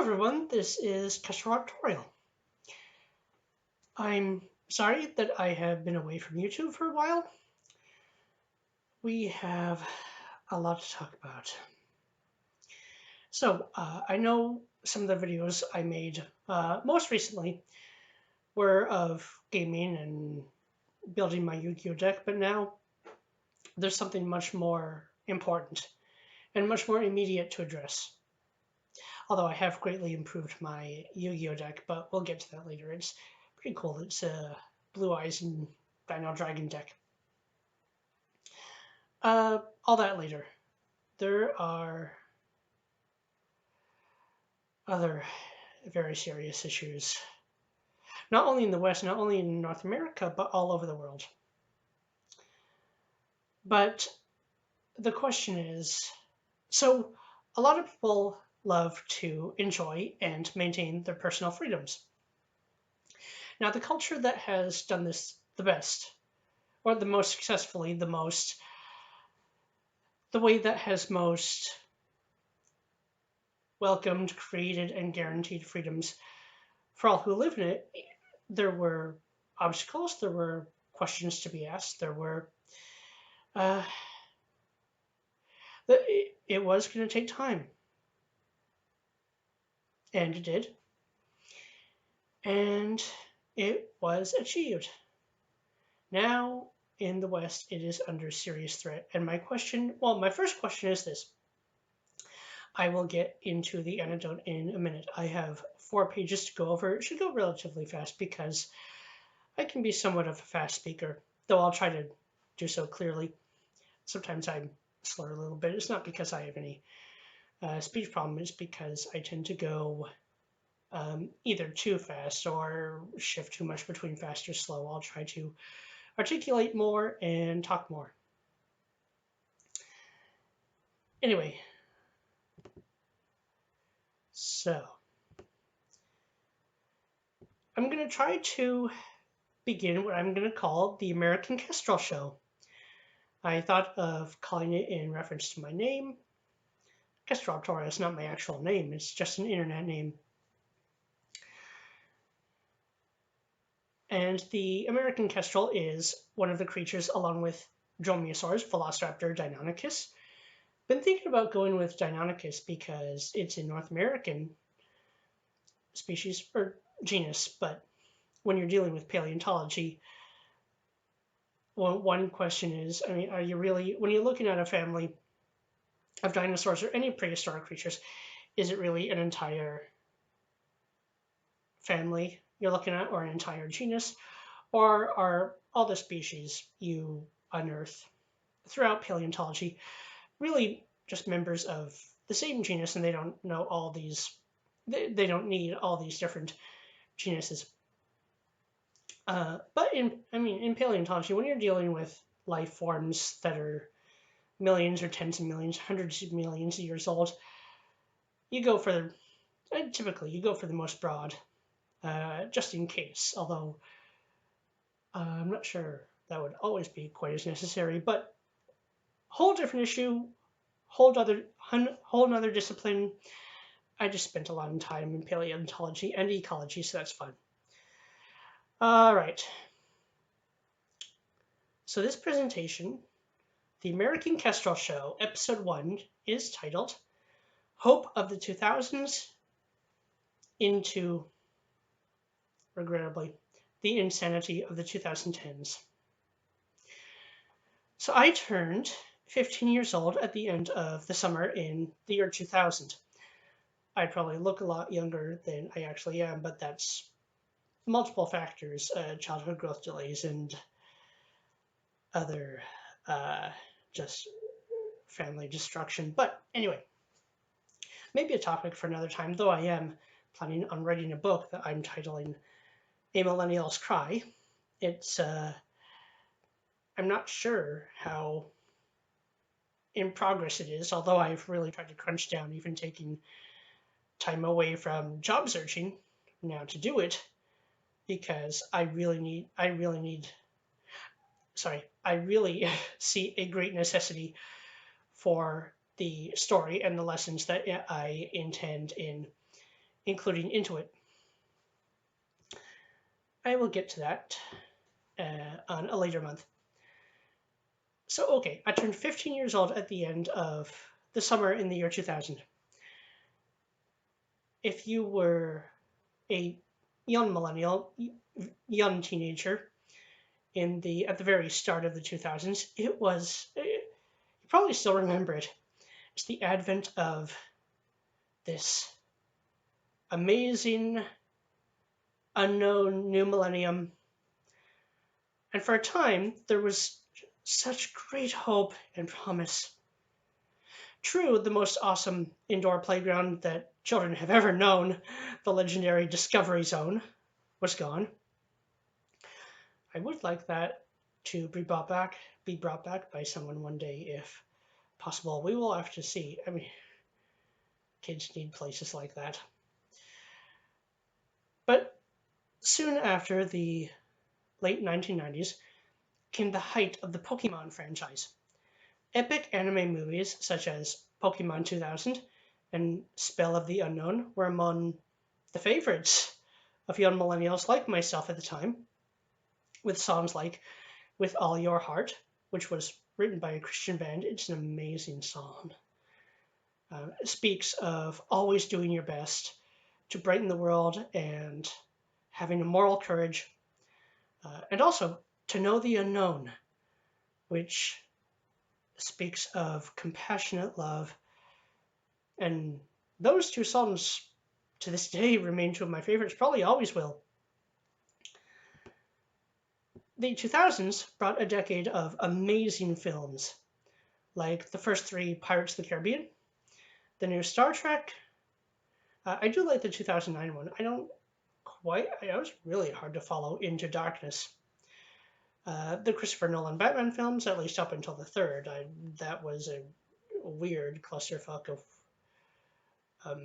everyone, this is Kestrel. I'm sorry that I have been away from YouTube for a while. We have a lot to talk about. I know some of the videos I made most recently were of gaming and building my Yu-Gi-Oh deck, but now there's something much more important and much more immediate to address. Although I have greatly improved my Yu-Gi-Oh deck, but we'll get to that later. It's pretty cool. It's a Blue Eyes and Dino Dragon deck. All that later. There are other very serious issues, not only in the West, not only in North America, but all over the world. But the question is, so a lot of people love to enjoy and maintain their personal freedoms. Now, the culture that has done this the best, or the most successfully, the way that has most welcomed, created, and guaranteed freedoms for all who live in it, there were obstacles, there were questions to be asked, there were. It was going to take time. And it did. And it was achieved. Now, in the West, it is under serious threat. And my first question is this. I will get into the anecdote in a minute. I have 4 pages to go over. It should go relatively fast because I can be somewhat of a fast speaker, though I'll try to do so clearly. Sometimes I slur a little bit. It's not because I have any speech problem. It's because I tend to go either too fast or shift too much between fast or slow. I'll try to articulate more and talk more. Anyway, so I'm going to try to begin what I'm going to call the American Kestrel show. I thought of calling it in reference to my name. Kestrel is not my actual name, it's just an internet name. And the American Kestrel is one of the creatures, along with Dromaeosaurus, Velociraptor, Deinonychus. Been thinking about going with Deinonychus because it's a North American species or genus, but when you're dealing with paleontology, one question is, are you really, when you're looking at a family of dinosaurs or any prehistoric creatures, is it really an entire family you're looking at, or an entire genus, or are all the species you unearth throughout paleontology really just members of the same genus, and they don't know all these, they don't need all these different genuses. But in paleontology, when you're dealing with life forms that are millions or tens of millions, hundreds of millions of years old, typically you go for the most broad, just in case, although I'm not sure that would always be quite as necessary, but whole different issue, whole other discipline. I just spent a lot of time in paleontology and ecology, so that's fun. All right. So this presentation, the American Kestrel Show, Episode 1, is titled Hope of the 2000s into, regrettably, the insanity of the 2010s. So I turned 15 years old at the end of the summer in the year 2000. I probably look a lot younger than I actually am, but that's multiple factors, childhood growth delays and other just family destruction. But anyway, maybe a topic for another time, though I am planning on writing a book that I'm titling A Millennial's Cry. It's, I'm not sure how in progress it is, although I've really tried to crunch down, even taking time away from job searching now to do it, because I really see a great necessity for the story and the lessons that I intend in including into it. I will get to that on a later month. So, okay, I turned 15 years old at the end of the summer in the year 2000. If you were a young millennial, young teenager at the very start of the 2000s, you probably still remember it. It's the advent of this amazing, unknown new millennium. And for a time, there was such great hope and promise. True, the most awesome indoor playground that children have ever known, the legendary Discovery Zone, was gone. I would like that to be brought back by someone one day if possible. We will have to see. I mean, kids need places like that. But soon after the late 1990s came the height of the Pokemon franchise. Epic anime movies such as Pokemon 2000 and Spell of the Unknown were among the favorites of young millennials like myself at the time, with songs like With All Your Heart, which was written by a Christian band. It's an amazing song. It speaks of always doing your best to brighten the world and having a moral courage, and also to know the unknown, which speaks of compassionate love. And those two songs to this day remain two of my favorites, probably always will. The 2000s brought a decade of amazing films, like the first three Pirates of the Caribbean, the new Star Trek. I do like the 2009 one. It was really hard to follow Into Darkness. The Christopher Nolan Batman films, at least up until the third, that was a weird clusterfuck of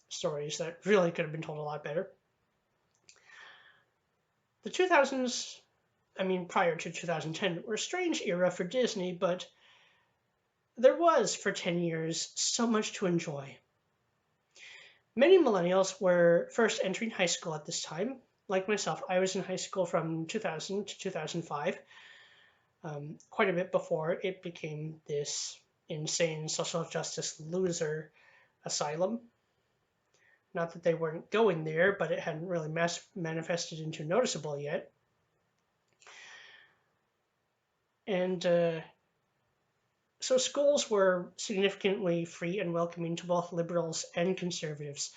stories that really could have been told a lot better. The 2000s, prior to 2010, were a strange era for Disney, but there was, for 10 years, so much to enjoy. Many millennials were first entering high school at this time. Like myself, I was in high school from 2000 to 2005, quite a bit before it became this insane social justice loser asylum. Not that they weren't going there, but it hadn't really manifested into noticeable yet. And so schools were significantly free and welcoming to both liberals and conservatives,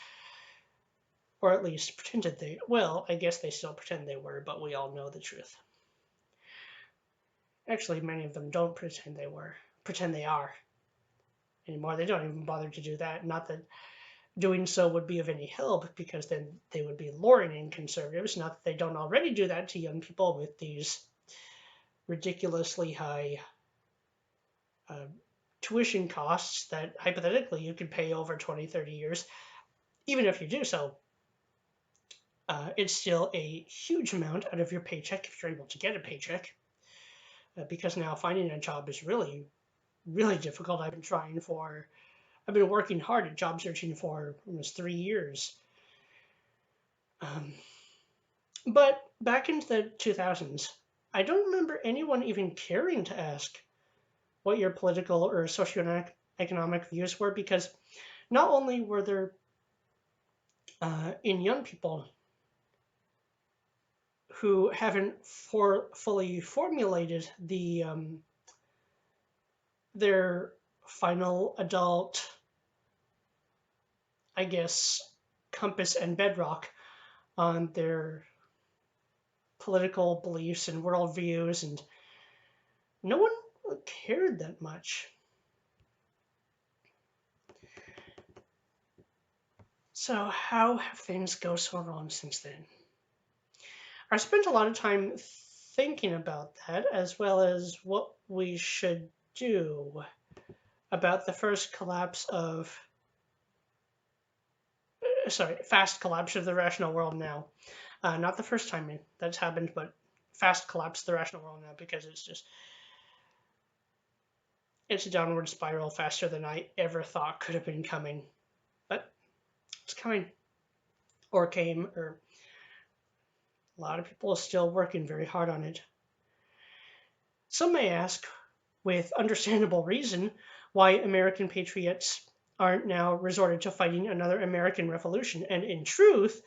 or at least pretended they. Well, I guess they still pretend they were, but we all know the truth. Actually, many of them don't pretend they are anymore. They don't even bother to do that. Not that doing so would be of any help, because then they would be luring in conservatives. Not that they don't already do that to young people with these ridiculously high tuition costs that hypothetically you could pay over 20, 30 years. Even if you do so, it's still a huge amount out of your paycheck if you're able to get a paycheck, because now finding a job is really, really difficult. I've been working hard at job searching for almost 3 years. But back into the 2000s, I don't remember anyone even caring to ask what your political or socioeconomic views were, because not only were there in young people who haven't fully formulated their final adult, I guess, compass and bedrock on their political beliefs and worldviews, and no one cared that much. So how have things gone so wrong since then? I spent a lot of time thinking about that, as well as what we should do about the fast collapse of the rational world now. Not the first time that's happened, but fast collapse of the rational world now, because it's a downward spiral faster than I ever thought could have been coming. But was coming or came, or a lot of people are still working very hard on it. Some may ask, with understandable reason, why American patriots aren't now resorted to fighting another American Revolution. And in truth,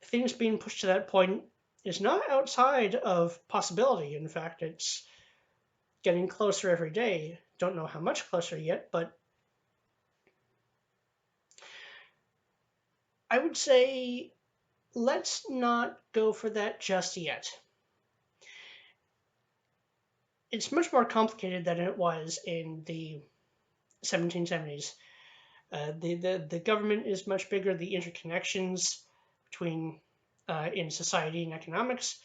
things being pushed to that point is not outside of possibility. In fact, it's getting closer every day. Don't know how much closer yet, but I would say let's not go for that just yet. It's much more complicated than it was in the 1770s. The government is much bigger. The interconnections between in society and economics,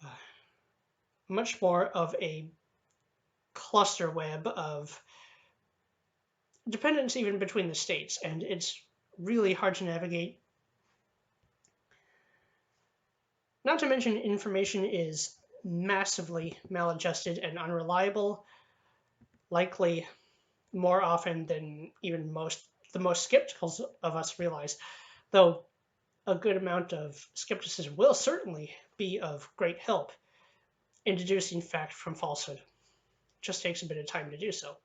uh, much more of a cluster web of dependence even between the states, and it's really hard to navigate. Not to mention, information is massively maladjusted and unreliable, likely more often than even the most skeptical of us realize, though a good amount of skepticism will certainly be of great help in deducing fact from falsehood. It just takes a bit of time to do so.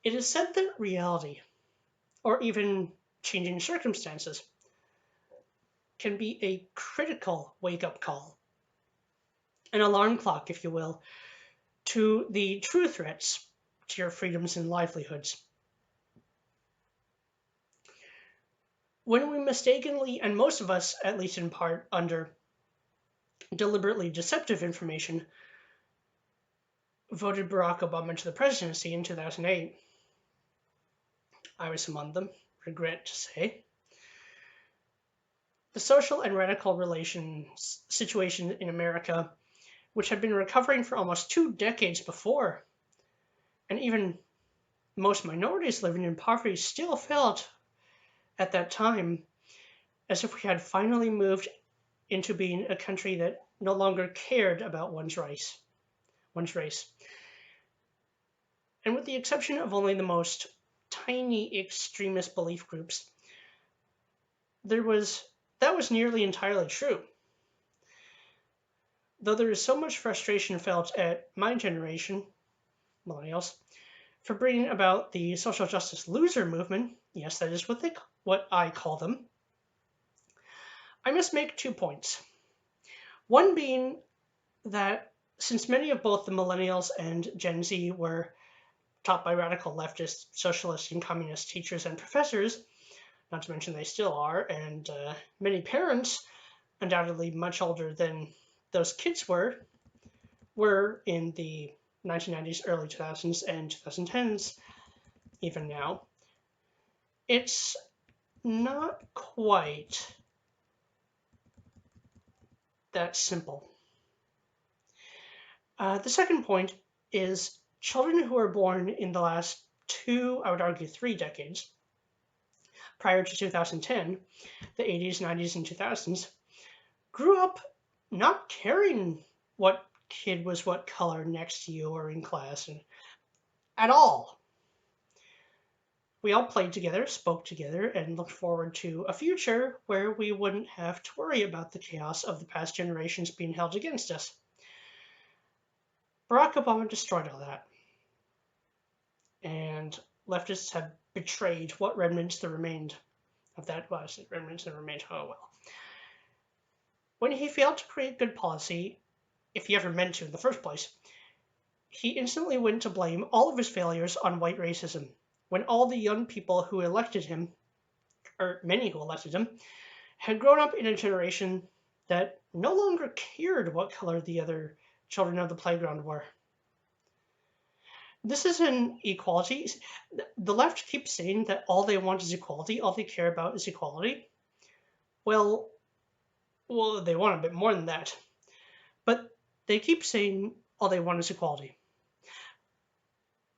It is said that reality, or even changing circumstances, can be a critical wake-up call, an alarm clock, if you will, to the true threats to your freedoms and livelihoods. When we mistakenly, and most of us, at least in part, under deliberately deceptive information, voted Barack Obama into the presidency in 2008, I was among them, regret to say. The social and radical relations situation in America, which had been recovering for almost 2 decades before, and even most minorities living in poverty still felt at that time as if we had finally moved into being a country that no longer cared about one's race. And with the exception of only the most tiny extremist belief groups, that was nearly entirely true. Though there is so much frustration felt at my generation, Millennials, for bringing about the social justice loser movement, yes, that is what I call them, I must make 2 points. One being that since many of both the Millennials and Gen Z were taught by radical leftist, socialist, and communist teachers and professors, not to mention they still are, and many parents, undoubtedly much older than those kids were in the 1990s, early 2000s, and 2010s, even now. It's not quite that simple. The second point is children who were born in the last 2, I would argue 3 decades, prior to 2010, the 80s, 90s, and 2000s, grew up not caring what kid was what color next to you or in class at all. We all played together, spoke together, and looked forward to a future where we wouldn't have to worry about the chaos of the past generations being held against us. Barack Obama destroyed all that. And leftists have betrayed what remnants there remained of that. Well, I said remnants that remained, oh well. When he failed to create good policy, if he ever meant to in the first place, he instantly went to blame all of his failures on white racism, when all the young people who elected him, or many who elected him, had grown up in a generation that no longer cared what color the other children of the playground were. This is an equality. The left keeps saying that all they want is equality, all they care about is equality. Well, they want a bit more than that. But they keep saying all they want is equality.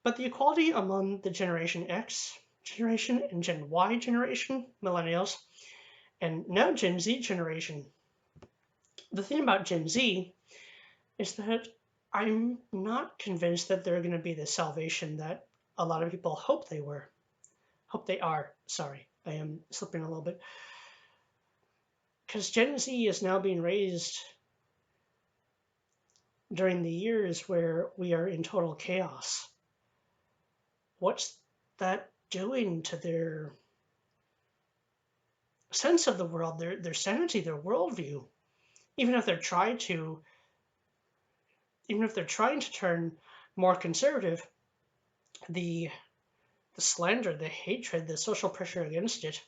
But the equality among the Generation X generation and Gen Y generation, Millennials, and now Gen Z generation, the thing about Gen Z is that I'm not convinced that they're going to be the salvation that a lot of people hope they were. Hope they are. Sorry, I am slipping a little bit. Because Gen Z is now being raised during the years where we are in total chaos. What's that doing to their sense of the world, their sanity, their worldview? Even if they're trying to, even if they're trying to turn more conservative, the slander, the hatred, the social pressure against it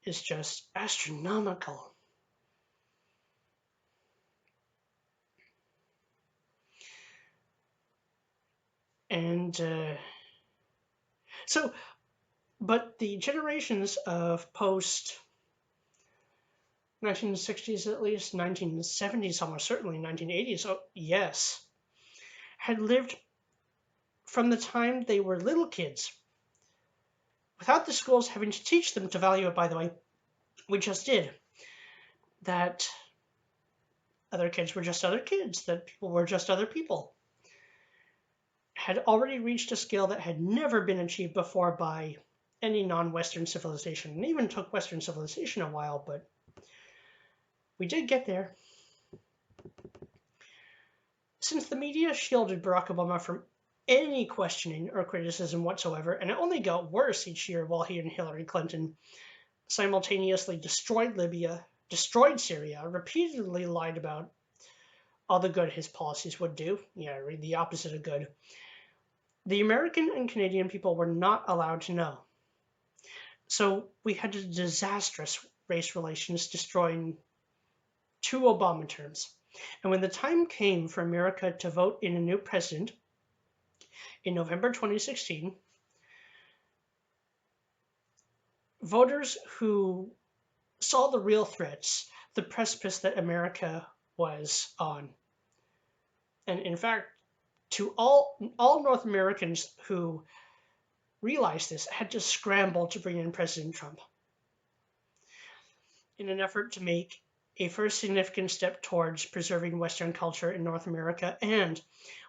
is just astronomical. And so, but the generations of post 1960s, at least 1970s, almost certainly 1980s, oh yes, had lived from the time they were little kids without the schools having to teach them to value it. By the way, we just did that. Other kids were just other kids, that people were just other people, had already reached a scale that had never been achieved before by any non-Western civilization. And even took Western civilization a while, but we did get there. Since the media shielded Barack Obama from any questioning or criticism whatsoever, and it only got worse each year while he and Hillary Clinton simultaneously destroyed Libya, destroyed Syria, repeatedly lied about all the good his policies would do. Yeah, read the opposite of good. The American and Canadian people were not allowed to know. So we had a disastrous race relations, destroying two Obama terms. And when the time came for America to vote in a new president in November 2016, voters who saw the real threats, the precipice that America was on, and in fact, to all North Americans who realized this, had to scramble to bring in President Trump in an effort to make a first significant step towards preserving Western culture in North America, and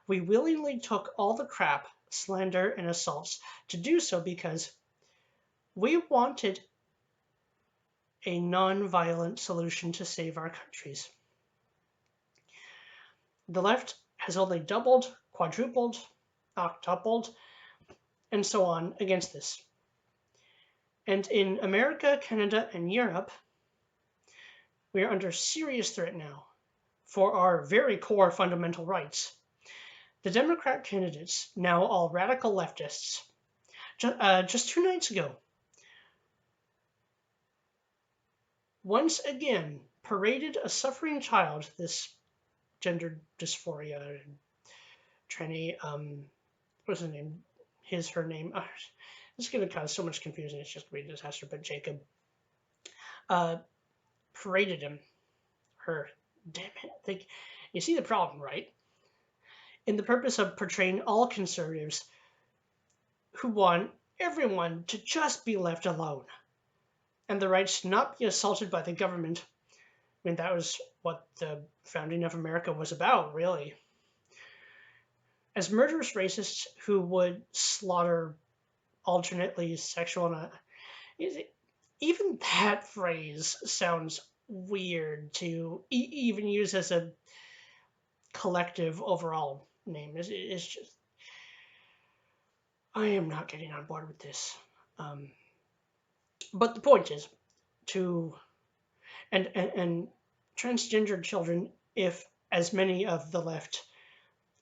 we willingly took all the crap, slander, and assaults to do so because we wanted a non-violent solution to save our countries. The left has only doubled, quadrupled, octupled, and so on against this. And in America, Canada, and Europe, we are under serious threat now for our very core fundamental rights. The Democrat candidates, now all radical leftists, just 2 nights ago, once again paraded a suffering child, this gender dysphoria, tranny, what's his name? Her name. This is going to cause so much confusion. It's just going to be a disaster. But Jacob paraded him. Her. Damn it. You see the problem, right? In the purpose of portraying all conservatives who want everyone to just be left alone and the rights to not be assaulted by the government. I mean, that was what the founding of America was about, really. As murderous racists who would slaughter alternately sexual and even that phrase sounds weird to even use as a collective overall name. It's just, I am not getting on board with this. But the point is to and transgender children, if as many of the left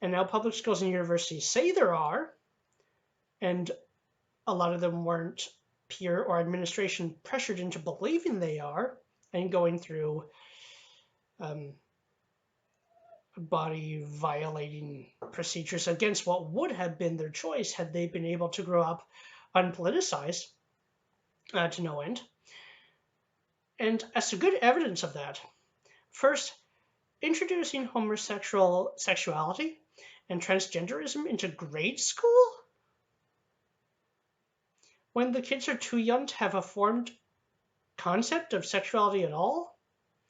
and now public schools and universities say there are, and a lot of them weren't peer or administration pressured into believing they are and going through body violating procedures against what would have been their choice had they been able to grow up unpoliticized to no end. And as a good evidence of that, first, introducing homosexual sexuality and transgenderism into grade school when the kids are too young to have a formed concept of sexuality at all.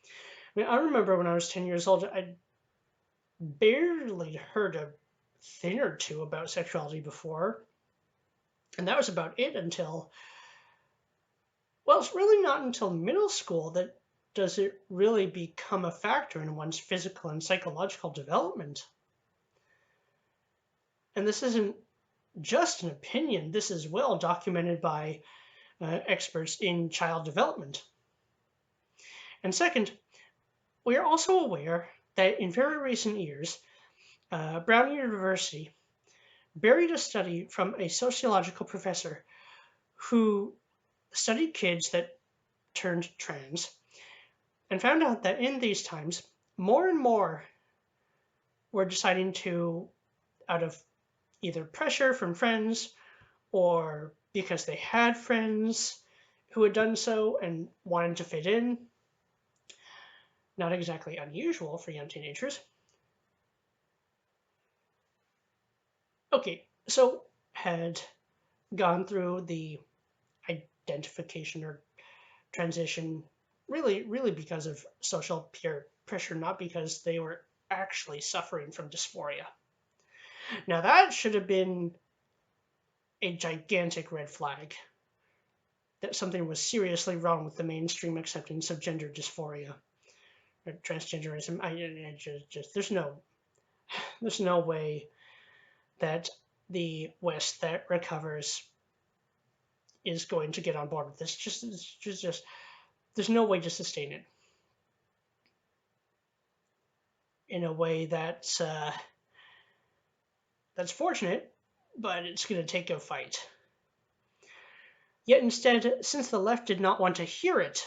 I mean, I remember when I was 10 years old, I barely heard a thing or two about sexuality before. And that was about it until, well, it's really not until middle school that does it really become a factor in one's physical and psychological development. And this isn't just an opinion, this is well documented by experts in child development. And second, we are also aware that in very recent years, Brown University buried a study from a sociological professor who studied kids that turned trans and found out that in these times, more and more were deciding to, out of either pressure from friends or because they had friends who had done so and wanted to fit in, not exactly unusual for young teenagers. Okay, so had gone through the identification or transition really because of social peer pressure, not because they were actually suffering from dysphoria. Now, that should have been a gigantic red flag that something was seriously wrong with the mainstream acceptance of gender dysphoria or transgenderism. There's no way that the West that recovers is going to get on board with this. Just there's no way to sustain it in a way that's fortunate, but it's going to take a fight. Yet instead, since the left did not want to hear it,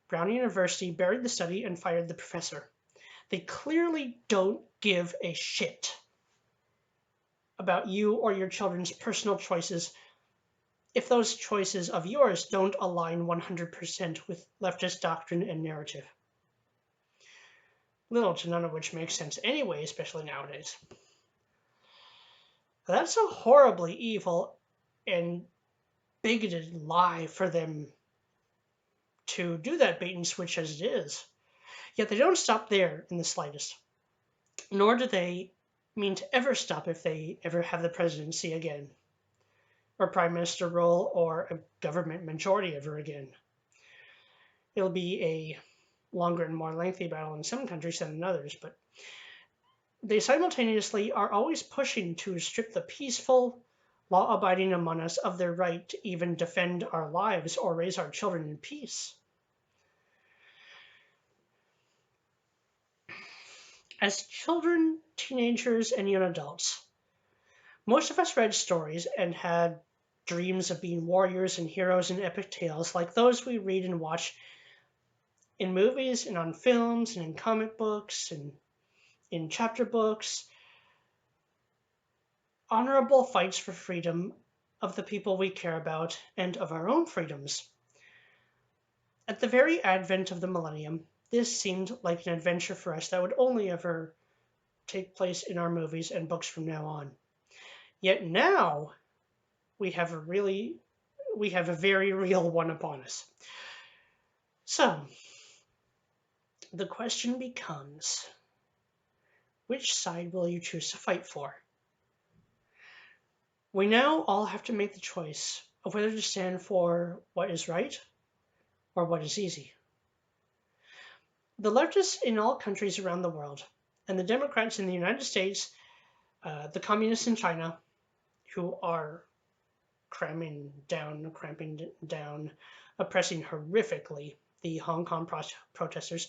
Brown University buried the study and fired the professor. They clearly don't give a shit about you or your children's personal choices if those choices of yours don't align 100% with leftist doctrine and narrative. Little to none of which makes sense anyway, especially nowadays. That's a horribly evil and bigoted lie for them to do that bait and switch as it is. Yet they don't stop there in the slightest, nor do they mean to ever stop if they ever have the presidency again, or prime minister role, or a government majority ever again. It'll be a longer and more lengthy battle in some countries than in others, but they simultaneously are always pushing to strip the peaceful, law-abiding among us of their right to even defend our lives or raise our children in peace. As children, teenagers, and young adults, most of us read stories and had dreams of being warriors and heroes in epic tales like those we read and watch in movies and on films and in comic books and in chapter books. Honorable fights for freedom of the people we care about and of our own freedoms. At the very advent of the millennium, this seemed like an adventure for us that would only ever take place in our movies and books from now on. Yet now we have a very real one upon us. So the question becomes, which side will you choose to fight for? We now all have to make the choice of whether to stand for what is right or what is easy. The leftists in all countries around the world, and the Democrats in the United States, the communists in China, who are cramping down, oppressing horrifically the Hong Kong protesters,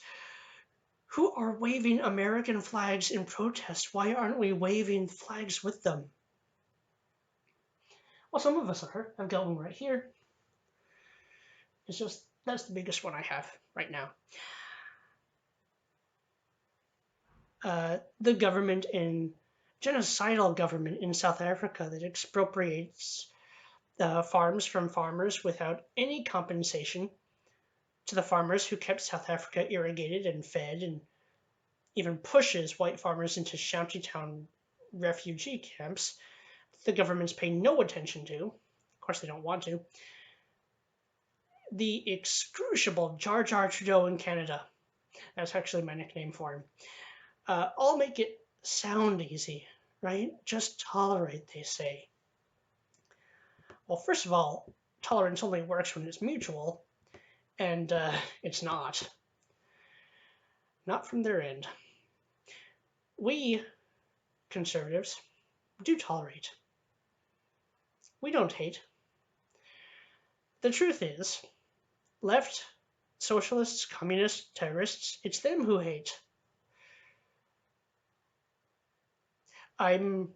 who are waving American flags in protest. Why aren't we waving flags with them? Well, some of us are. I've got one right here. It's just, that's the biggest one I have right now. The government genocidal government in South Africa that expropriates farms from farmers without any compensation to the farmers who kept South Africa irrigated and fed, and even pushes white farmers into shantytown refugee camps the governments pay no attention to. Of course, they don't want to. The excruciable Jar Jar Trudeau in Canada. That's actually my nickname for him. All make it sound easy, right? Just tolerate, they say. Well, first of all, tolerance only works when it's mutual, and it's not from their end. We conservatives do tolerate. We don't hate. The truth is, left, socialists, communists, terrorists, it's them who hate. I'm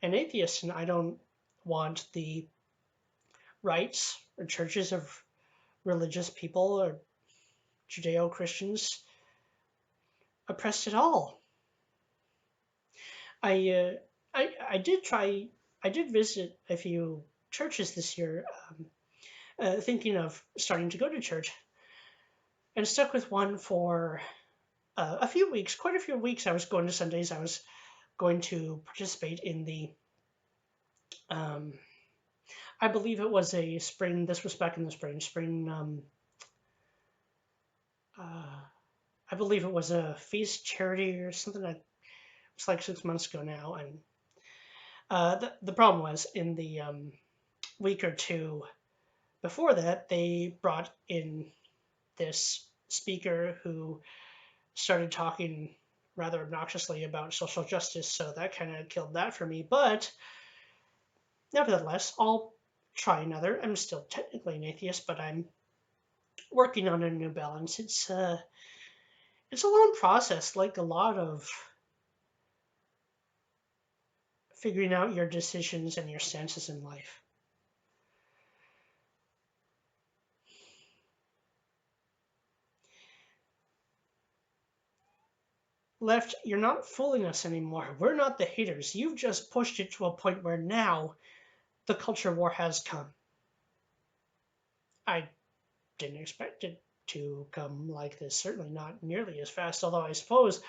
an atheist and I don't want the rights or churches of religious people or Judeo Christians oppressed at all. I, uh, I did try, I did visit a few churches this year, thinking of starting to go to church, and stuck with one for a few weeks, quite a few weeks. I was going to Sundays. I was going to participate in the, um, I believe it was a spring. This was back in the spring. Uh, I believe it was a feast charity or something. That was like 6 months ago now, and the problem was in the week or two before that, they brought in this speaker who started talking rather obnoxiously about social justice, so that kind of killed that for me. But nevertheless, I'll try another. I'm still technically an atheist, but I'm working on a new balance. It's a long process, like a lot of figuring out your decisions and your stances in life. Left, you're not fooling us anymore. We're not the haters. You've just pushed it to a point where now the culture war has come. I didn't expect it to come like this, certainly not nearly as fast, although I suppose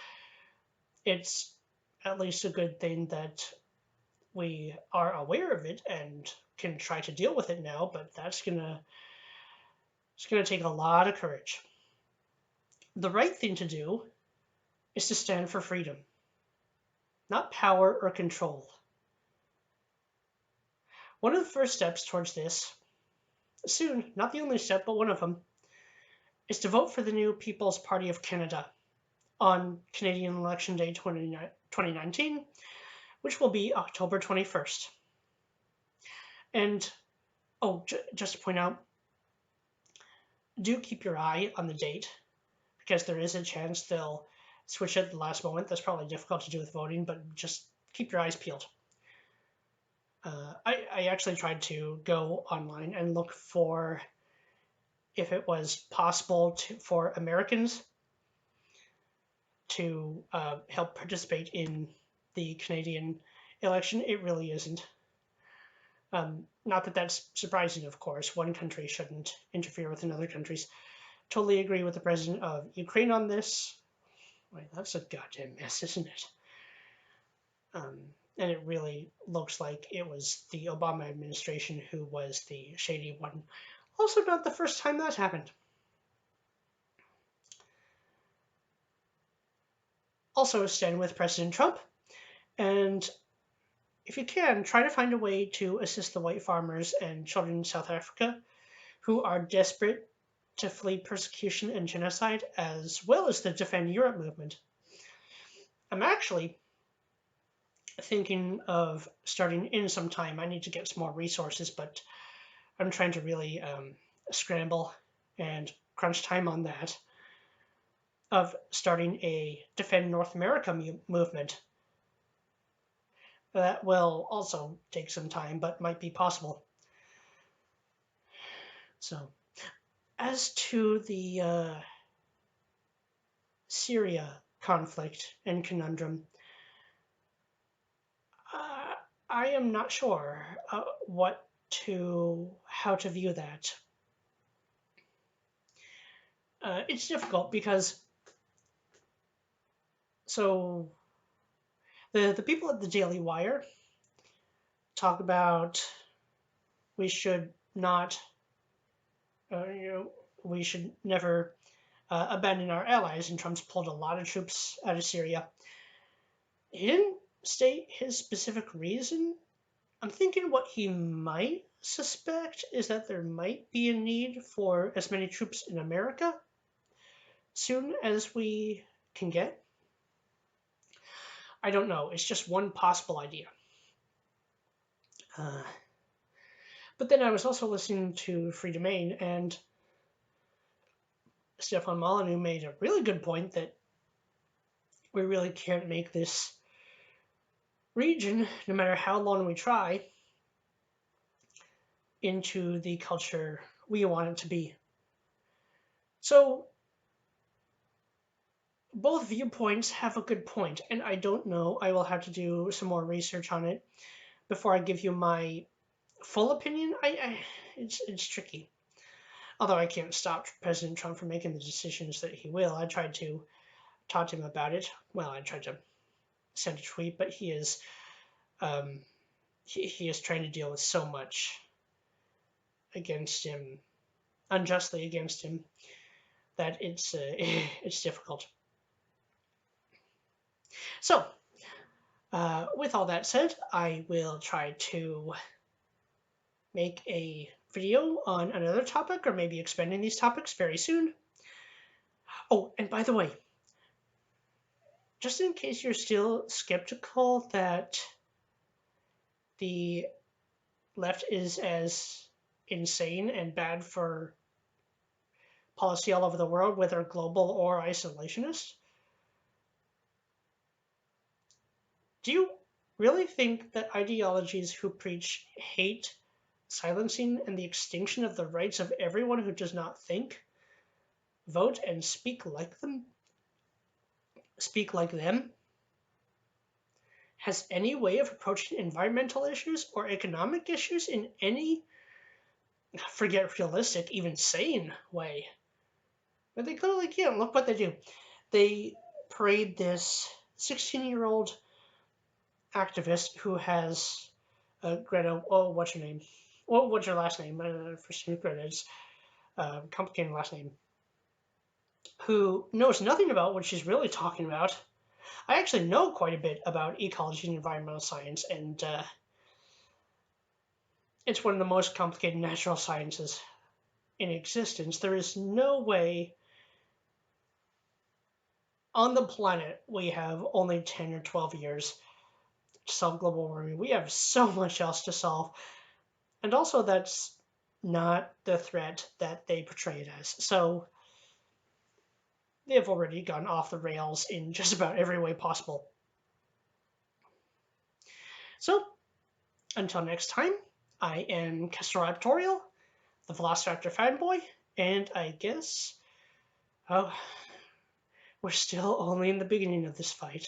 it's at least a good thing that we are aware of it and can try to deal with it now, but it's gonna take a lot of courage. The right thing to do is to stand for freedom, not power or control. One of the first steps towards this, soon, not the only step, but one of them, is to vote for the new People's Party of Canada on Canadian Election Day 2019, which will be October 21st. And, oh, just to point out, do keep your eye on the date because there is a chance they'll switch at the last moment. That's probably difficult to do with voting, but just keep your eyes peeled. I actually tried to go online and look for if it was possible for Americans to help participate in the Canadian election. It really isn't. Not that that's surprising, of course. One country shouldn't interfere with another country's. Totally agree with the president of Ukraine on this. Wait, that's a goddamn mess, isn't it? And it really looks like it was the Obama administration who was the shady one. Also, not the first time that happened. Also, stand with President Trump, and if you can, try to find a way to assist the white farmers and children in South Africa who are desperate to flee persecution and genocide, as well as the Defend Europe movement. I'm actually thinking of starting in some time. I need to get some more resources, but I'm trying to really scramble and crunch time on that, of starting a Defend North America movement. That will also take some time, but might be possible. So, as to the Syria conflict and conundrum, I am not sure how to view that. It's difficult because so the people at the Daily Wire talk about we should not, we should never abandon our allies, and Trump's pulled a lot of troops out of Syria. He didn't state his specific reason I'm thinking what he might suspect is that there might be a need for as many troops in America soon as we can get. I don't know. It's just one possible idea. Uh, but then I was also listening to Free Domain, and Stefan Molyneux made a really good point that we really can't make this region, no matter how long we try, into the culture we want it to be. So both viewpoints have a good point, and I don't know. I will have to do some more research on it before I give you my full opinion. It's tricky. Although I can't stop President Trump from making the decisions that he will. I tried to talk to him about it. Well, I tried to send a tweet, but um, he is trying to deal with so much against him, unjustly against him, that it's difficult. So, with all that said, I will try to make a video on another topic, or maybe expanding these topics very soon. Oh, and by the way, just in case you're still skeptical that the left is as insane and bad for policy all over the world, whether global or isolationist, do you really think that ideologies who preach hate, silencing, and the extinction of the rights of everyone who does not think, vote, and speak like them, has any way of approaching environmental issues or economic issues in any, forget realistic, even sane way? But they clearly can't. Look what they do. They parade this 16-year-old activist who has Greta. Oh, what's your name? Well, what's your last name? For some Greta is complicated last name. Who knows nothing about what she's really talking about. I actually know quite a bit about ecology and environmental science, and it's one of the most complicated natural sciences in existence. There is no way on the planet we have only 10 or 12 years to solve global warming. We have so much else to solve. And also, that's not the threat that they portray it as. So they've already gone off the rails in just about every way possible. So until next time, I am Kestrel Raptorial, the Velociraptor fanboy, and I guess, oh, we're still only in the beginning of this fight.